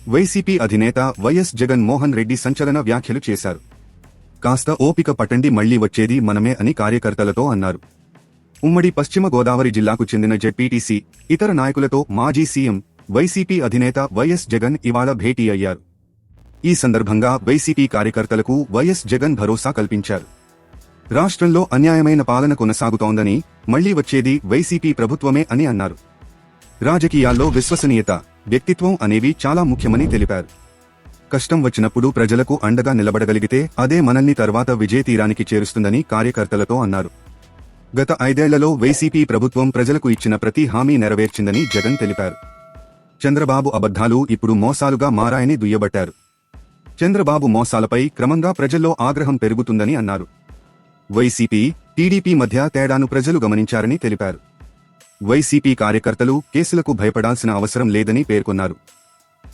YCP అధినేత YS Jagan Mohan Reddy సంచలన వ్యాఖ్యలు చేశారు. కాస్త ఓపిక పట్టండి, మళ్లీ వచ్చేది మనమే అని కార్యకర్తలతో అన్నారు. ఉమ్మడి పశ్చిమ గోదావరి జిల్లాకు చెందిన జెడ్పీటీసీ, ఇతర నాయకులతో మాజీ సీఎం, వైసీపీ అధినేత వైఎస్ జగన్ ఇవాళ భేటీ అయ్యారు. ఈ సందర్భంగా వైసీపీ కార్యకర్తలకు వైఎస్ జగన్ భరోసా కల్పించారు. రాష్ట్రంలో అన్యాయమైన పాలన కొనసాగుతోందని, మళ్లీ వచ్చేది వైసీపీ ప్రభుత్వమే అని అన్నారు. రాజకీయాల్లో విశ్వసనీయత, వ్యక్తిత్వం అనేవి చాలా ముఖ్యమని తెలిపారు. కష్టం వచ్చినప్పుడు ప్రజలకు అండగా నిలబడగలిగితే అదే మనల్ని తర్వాత విజయ తీరానికి చేరుస్తుందని కార్యకర్తలతో అన్నారు. గత 5 ఏళ్లలో వైసీపీ ప్రభుత్వం ప్రజలకు ఇచ్చిన ప్రతి హామీ నెరవేర్చిందని జగన్ తెలిపారు. చంద్రబాబు అబద్ధాలు ఇప్పుడు మోసాలుగా మారాయని దుయ్యబట్టారు. చంద్రబాబు మోసాలపై క్రమంగా ప్రజల్లో ఆగ్రహం పెరుగుతుందని అన్నారు. వైసీపీ, టీడీపీ మధ్య తేడాను ప్రజలు గమనించారని తెలిపారు. వైసీపీ కార్యకర్తలు కేసులకు భయపడాల్సిన అవసరం లేదని పేర్కొన్నారు.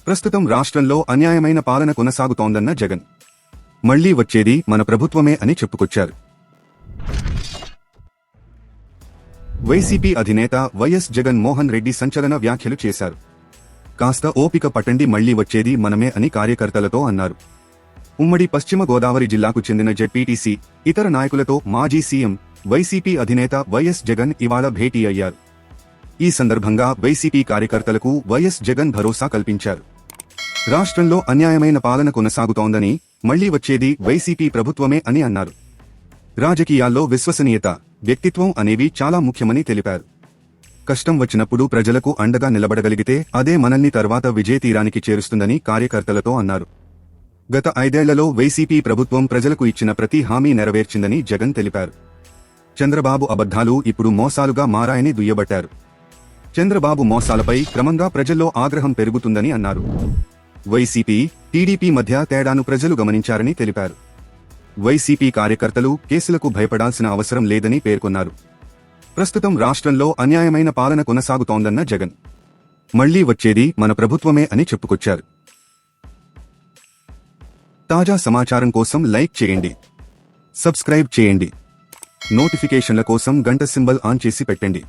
ప్రస్తుతం రాష్ట్రంలో అన్యాయమైన పాలన కొనసాగుతోందన్న జగన్, మళ్లీ వచ్చేది మన ప్రభుత్వమే అని చెప్పుకొచ్చారు. వైసీపీ అధినేత వైఎస్ జగన్ మోహన్ రెడ్డి సంచలన వ్యాఖ్యలు చేశారు. కాస్త ఓపిక పట్టండి, మళ్లీ వచ్చేది మనమే అని కార్యకర్తలతో అన్నారు. ఉమ్మడి పశ్చిమ గోదావరి జిల్లాకు చెందిన జెడ్పీటీసీ, ఇతర నాయకులతో మాజీ సీఎం, వైసీపీ అధినేత వైఎస్ జగన్ ఇవాళ భేటీ అయ్యారు. ఈ సందర్భంగా వైసీపీ కార్యకర్తలకు వైఎస్ జగన్ భరోసా కల్పించారు. రాష్ట్రంలో అన్యాయమైన పాలన కొనసాగుతోందని, మళ్లీ వచ్చేది వైసీపీ ప్రభుత్వమే అని అన్నారు. రాజకీయాల్లో విశ్వసనీయత, వ్యక్తిత్వం అనేవి చాలా ముఖ్యమని తెలిపారు. కష్టం వచ్చినప్పుడు ప్రజలకు అండగా నిలబడగలిగితే అదే మనల్ని తర్వాత విజయ తీరానికి చేరుస్తుందని కార్యకర్తలతో అన్నారు. గత 5 ఏళ్లలో వైసీపీ ప్రభుత్వం ప్రజలకు ఇచ్చిన ప్రతి హామీ నెరవేర్చిందని జగన్ తెలిపారు. చంద్రబాబు అబద్ధాలు ఇప్పుడు మోసాలుగా మారాయని దుయ్యబట్టారు. చంద్రబాబు మోసాలపై క్రమంగా ప్రజల్లో ఆగ్రహం పెరుగుతుందని అన్నారు. వైసీపీ, టీడీపీ మధ్య తేడాను ప్రజలు గమనించారని తెలిపారు. వైసీపీ కార్యకర్తలు కేసులకు భయపడాల్సిన అవసరం లేదని పేర్కొన్నారు. ప్రస్తుతం రాష్ట్రంలో అన్యాయమైన పాలన కొనసాగుతోందన్న జగన్, మళ్లీ వచ్చేది మన ప్రభుత్వమే అని చెప్పుకొచ్చారు. తాజా సమాచారం కోసం లైక్ చేయండి, సబ్స్క్రైబ్ చేయండి, నోటిఫికేషన్ల కోసం గంట సింబల్ ఆన్ చేసి పెట్టండి.